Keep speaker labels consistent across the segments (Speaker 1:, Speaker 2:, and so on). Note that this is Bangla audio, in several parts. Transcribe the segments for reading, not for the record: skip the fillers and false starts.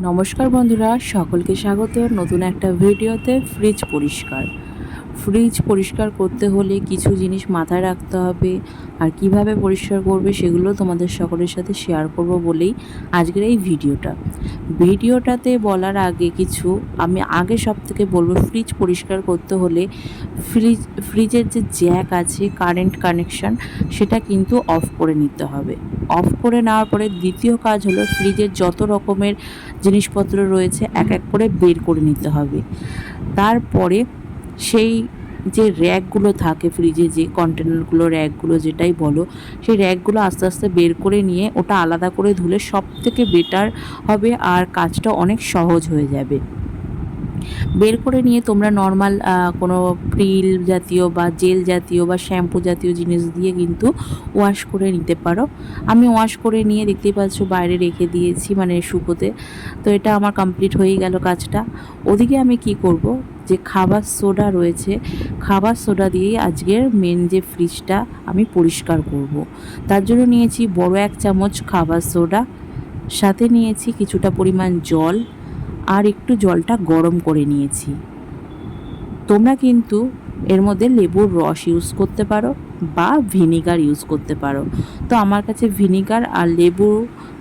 Speaker 1: নমস্কার বন্ধুরা, সকলকে স্বাগত নতুন একটা ভিডিওতে। ফ্রিজ পরিষ্কার করতে হলে কিছু জিনিস মাথায় রাখতে হবে, আর কিভাবে পরিষ্কার করবে সেগুলো তোমাদের সকলের সাথে শেয়ার করব বলেই আজকের এই ভিডিওটাতে বলার আগে আমি সব থেকে বলবো, ফ্রিজ পরিষ্কার করতে হলে ফ্রিজের যে জ্যাক আছে, কারেন্ট কানেকশান, সেটা কিন্তু অফ করে নিতে হবে। অফ করে নেওয়ার পরে দ্বিতীয় কাজ হলো, ফ্রিজের যত রকমের জিনিসপত্র রয়েছে এক এক করে বের করে নিতে হবে। তারপরে সেই যে র্যাকগুলো থাকে ফ্রিজে, যে কন্টেনারগুলো, র্যাকগুলো যেটাই বলো, সেই র্যাকগুলো আস্তে আস্তে বের করে নিয়ে ওটা আলাদা করে ধুলে সব থেকে বেটার হবে, আর কাজটা অনেক সহজ হয়ে যাবে। বের করে নিয়ে তোমরা নর্মাল কোনো প্রিল জাতীয় বা জেল জাতীয় বা শ্যাম্পু জাতীয় জিনিস দিয়ে কিন্তু ওয়াশ করে নিতে পারো। আমি ওয়াশ করে নিয়ে দেখতেই পাচ্ছ বাইরে রেখে দিয়েছি, মানে শুকোতে। তো এটা আমার কমপ্লিট হয়ে গেল কাজটা। ওদিকে আমি কি করব, যে খাবার সোডা রয়েছে, খাবার সোডা দিয়েই আজকের মেন যে ফ্রিজটা আমি পরিষ্কার করব। তার জন্য নিয়েছি বড় 1 চামচ খাবার সোডা, সাথে নিয়েছি কিছুটা পরিমাণ জল, আর একটু জলটা গরম করে নিয়েছি। তোমরা কিন্তু এর মধ্যে লেবুর রস ইউজ করতে পারো বা ভিনিগার ইউজ করতে পারো। তো আমার কাছে ভিনিগার আর লেবু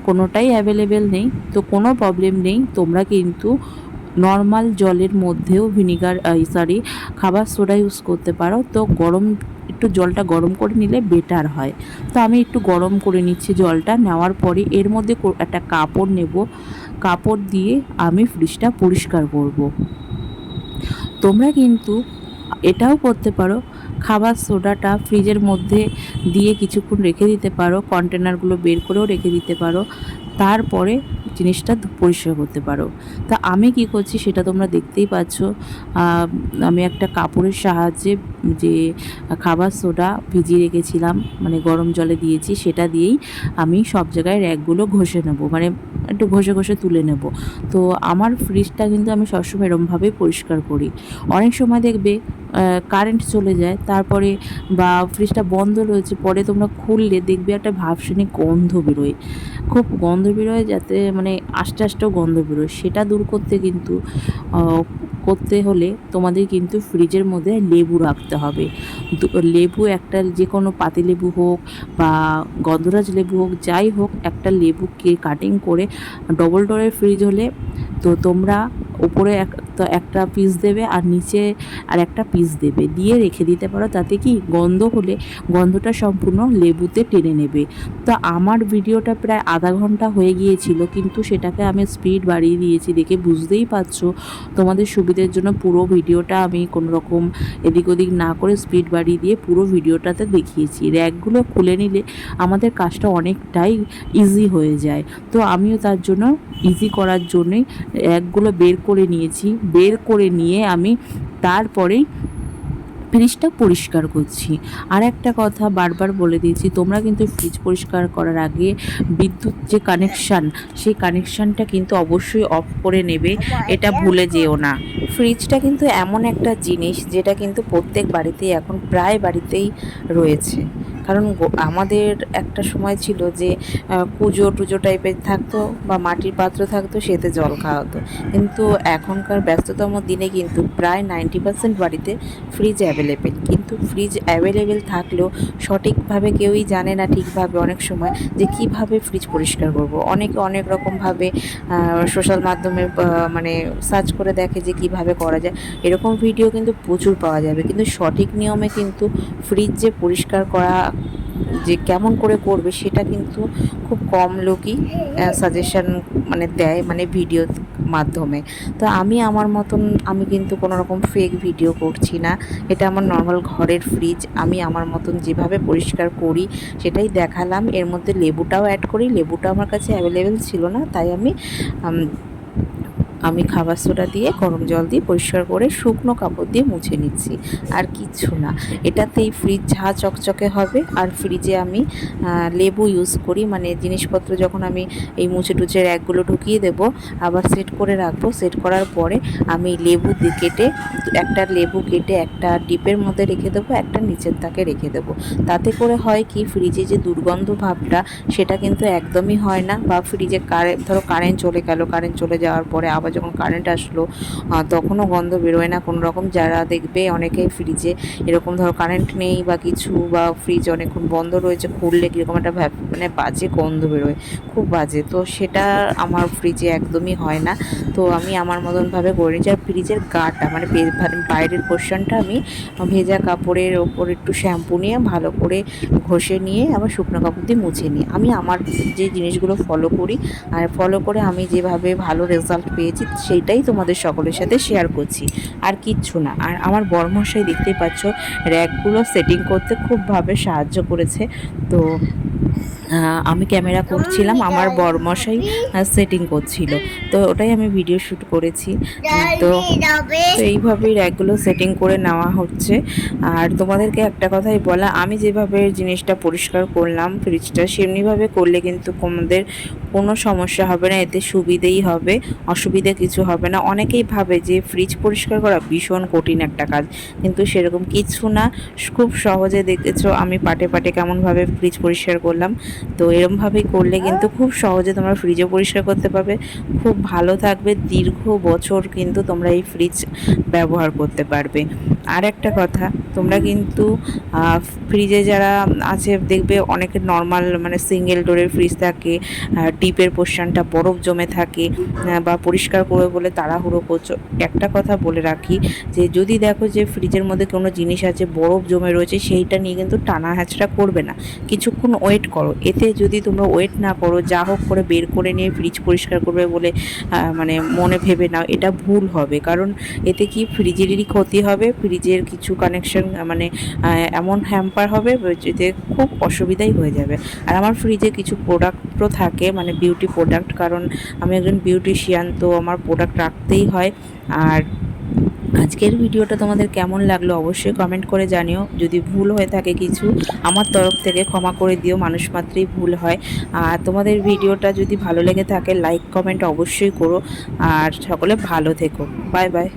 Speaker 1: কোনোটাই অ্যাভেলেবেল নেই, তো কোনো প্রবলেম নেই। তোমরা কিন্তু নর্মাল জলের মধ্যেও খাবার সোডা ইউজ করতে পারো। তো একটু জলটা গরম করে নিলে বেটার হয়। তো আমি একটু গরম করে নিচ্ছি জলটা। নেওয়ার পরে এর মধ্যে একটা কাপড় নেব, কাপড় দিয়ে আমি ফ্রিজটা পরিষ্কার করব। তোমরা কিন্তু এটাও করতে পারো, খাবার সোডাটা ফ্রিজের মধ্যে দিয়ে কিছুক্ষণ রেখে দিতে পারো, কন্টেনারগুলো বের করেও রেখে দিতে পারো, তারপরে জিনিসটা পরিষ্কার করতে পারো। তা আমি কি করছি সেটা তোমরা দেখতেই পাচ্ছ। আমি একটা কাপড়ের সাহায্যে যে খাবার সোডা ভিজিয়ে রেখেছিলাম, মানে গরম জলে দিয়েছি, সেটা দিয়েই আমি সব জায়গায় র্যাকগুলো ঘষে নেব, মানে একটু ঘষে ঘষে তুলে নেব। তো আমার ফ্রিজটা কিন্তু আমি সবসময় এরমভাবেই পরিষ্কার করি। অনেক সময় দেখবে কারেন্ট চলে যায়, তারপরে বা ফ্রিজটা বন্ধ রয়েছে, পরে তোমরা খুললে দেখবে একটা ভাবসানি গন্ধ বেরোয়, খুব গন্ধ বেরোয়, যাতে মানে আস্তে আস্তেও গন্ধ বেরোয়। সেটা দূর করতে হলে তোমাদের কিন্তু ফ্রিজের মধ্যে লেবু রাখতে হবে। লেবু একটা, যে কোনো পাতিলেবু হোক বা গন্ধরাজ লেবু হোক, যাই হোক, একটা লেবুকে কাটিং করে, ডবল ডোরের ফ্রিজ হলে তো তোমরা উপরে একটা পিস দেবে আর নিচে আর একটা পিস দেবে, দিয়ে রেখে দিতে পারো। তাতে কি গন্ধ হলে গন্ধটা সম্পূর্ণ লেবুতে টেনে নেবে। তো আমার ভিডিওটা প্রায় আধা ঘন্টা হয়ে গিয়েছিল, কিন্তু সেটাকে আমি স্পিড বাড়িয়ে দিয়েছি। দেখে বুঝতেই পারছো, তোমাদের সুবিধার জন্য পুরো ভিডিওটা আমি কোনো রকম এদিক ওদিক না করে স্পিড বাড়িয়ে দিয়ে পুরো ভিডিওটাতে দেখিয়েছি। র্যাকগুলো খুলে নিলে আমাদের কাজটা অনেকটাই ইজি হয়ে যায়। তো আমিও তার জন্য ইজি করার জন্যই র্যাকগুলো বের করে নিয়েছি। বের করে নিয়ে আমি তারপরেই ফ্রিজটা পরিষ্কার করছি। আর একটা কথা বারবার বলে দিয়েছি, তোমরা কিন্তু ফ্রিজ পরিষ্কার করার আগে বিদ্যুৎ যে কানেকশান, সেই কানেকশানটা কিন্তু অবশ্যই অফ করে নেবে, এটা ভুলে যেও না। ফ্রিজটা কিন্তু এমন একটা জিনিস যেটা কিন্তু প্রত্যেক বাড়িতেই, এখন প্রায় বাড়িতেই রয়েছে। কারণ আমাদের একটা সময় ছিল যে কুজো টুজো টাইপের থাকতো বা মাটির পাত্র থাকতো, সেতে জল খাওয়া হতো। কিন্তু এখনকার ব্যস্ততম দিনে কিন্তু প্রায় 90% বাড়িতে ফ্রিজ অ্যাভেলেবেল। কিন্তু ফ্রিজ অ্যাভেলেবেল থাকলেও সঠিকভাবে কেউই জানে না ঠিকভাবে অনেক সময় যে কিভাবে ফ্রিজ পরিষ্কার করব। অনেকে অনেক রকমভাবে সোশ্যাল মাধ্যমে মানে সার্চ করে দেখে যে কিভাবে করা যায়। এরকম ভিডিও কিন্তু প্রচুর পাওয়া যাবে, কিন্তু সঠিক নিয়মে কিন্তু ফ্রিজ যে পরিষ্কার করা যে কেমন করে করবে সেটা কিন্তু খুব কম লোকই সাজেশন মানে দেয়, মানে ভিডিওর মাধ্যমে। তো আমি আমার মতন, আমি কিন্তু কোনো রকম ফেক ভিডিও করছি না। এটা আমার নর্মাল ঘরের ফ্রিজ, আমি আমার মতন যেভাবে পরিষ্কার করি সেটাই দেখালাম। এর মধ্যে লেবুটাও অ্যাড করি, লেবুটা আমার কাছে অ্যাভেলেবেল ছিল না, তাই আমি আমি খাবার সোডা দিয়ে গরম জল দিয়ে পরিষ্কার করে শুকনো কাপড় দিয়ে মুছে নিচ্ছি, আর কিচ্ছু না। এটাতেই ফ্রিজ ঝা চকচকে হবে। আর ফ্রিজে আমি লেবু ইউজ করি, মানে জিনিসপত্র যখন আমি এই মুছে টুচে র্যাকগুলো ঢুকিয়ে দেবো, আবার সেট করে রাখবো। সেট করার পরে আমি লেবু কেটে, একটা লেবু কেটে একটা ডিপের মধ্যে রেখে দেবো, একটা নিচের তাকে রেখে দেবো। তাতে করে হয় কি, ফ্রিজে যে দুর্গন্ধ ভাবটা সেটা কিন্তু একদমই হয় না। বা ফ্রিজে ধরো কারেন্ট চলে গেল, কারেন্ট চলে যাওয়ার পরে আবার যখন কারেন্ট আসলো তখনও গন্ধ বেরোয় না কোনো রকম। যারা দেখবে অনেকেই ফ্রিজে এরকম ধরো কারেন্ট নেই বা কিছু, বা ফ্রিজ অনেকক্ষণ বন্ধ রয়েছে, খুললে কীরকম একটা মানে বাজে গন্ধ বেরোয়, খুব বাজে। তো সেটা আমার ফ্রিজে একদমই হয় না। তো আমি আমার মতনভাবে করে নিচ্ছি। আর ফ্রিজের গাটা মানে বাইরের পোর্শনটা আমি ভেজা কাপড়ের ওপর একটু শ্যাম্পু নিয়ে ভালো করে ঘষে নিয়ে আবার শুকনো কাপড় দিয়ে মুছে নিই। আমি আমার যে জিনিসগুলো ফলো করি, আর ফলো করে আমি যেভাবে ভালো রেজাল্ট পেয়েছি সেইটাই তোমাদের সকলের সাথে শেয়ার করছি, আর কিচ্ছু না। আর আমার বরমশাই দেখতেই পাচ্ছ র্যাকগুলো সেটিং করতে খুবভাবে সাহায্য করেছে। তো আমি ক্যামেরা করছিলাম, আমার বরমশাই সেটিং করছিল, তো ওটাই আমি ভিডিও শ্যুট করেছি। তো এইভাবেই র্যাকগুলো সেটিং করে নেওয়া হচ্ছে। আর তোমাদেরকে একটা কথাই বলা, আমি যেভাবে জিনিসটা পরিষ্কার করলাম ফ্রিজটা, সেমনিভাবে করলে কিন্তু তোমাদের কোনো সমস্যা হবে না, এতে সুবিধেই হবে, অসুবিধা কিছু হবে না। অনেকেই ভাবে যে ফ্রিজ পরিষ্কার করা ভীষণ কঠিন একটা কাজ, কিন্তু সেরকম কিছু না, খুব সহজে। দেখেছো আমি পাটে পাটে কেমনভাবে ফ্রিজ পরিষ্কার করলাম। তো এরমভাবেই করলে কিন্তু খুব সহজে তোমরা ফ্রিজও পরিষ্কার করতে পারবে, খুব ভালো থাকবে, দীর্ঘ বছর কিন্তু তোমরা এই ফ্রিজ ব্যবহার করতে পারবে। আর একটা কথা, তোমরা কিন্তু ফ্রিজে যারা আছে দেখবে অনেকের নর্মাল মানে সিঙ্গেল ডোরের ফ্রিজ থাকে, ডিপের পোর্শনটা বরফ জমে থাকে, বা পরিষ্কার করবে বলে তাড়াহুড়ো করছো। একটা কথা বলে রাখি, যে যদি দেখো যে ফ্রিজের মধ্যে কোনো জিনিস আছে বরফ জমে রয়েছে, সেইটা নিয়ে কিন্তু টানা হ্যাচড়া করবে না, কিছুক্ষণ ওয়েট করো। এতে যদি তোমরা ওয়েট না করো, যা হোক করে বের করে নিয়ে ফ্রিজ পরিষ্কার করবে বলে মানে মনে ভেবে নাও, এটা ভুল হবে। কারণ এতে কি ফ্রিজেরই ক্ষতি হবে, ফ্রিজের কিছু কানেকশন মানে এমন হ্যাম্পার হবে যেতে খুব অসুবিধাই হয়ে যাবে। আর আমার ফ্রিজে কিছু প্রোডাক্টও থাকে, মানে বিউটি প্রোডাক্ট, কারণ আমি একজন বিউটিশিয়ান, তো আমার প্রোডাক্ট রাখতেই হয়। আর আজকের ভিডিওটা তোমাদের কেমন লাগলো অবশ্যই কমেন্ট করে জানিও। যদি ভুল হয়ে থাকে কিছু, আমার তরফ থেকে ক্ষমা করে দিও, মানুষ মাত্রই ভুল হয়। আর তোমাদের ভিডিওটা যদি ভালো লেগে থাকে লাইক কমেন্ট অবশ্যই করো। আর সকলে ভালো থেকো, বাই বাই।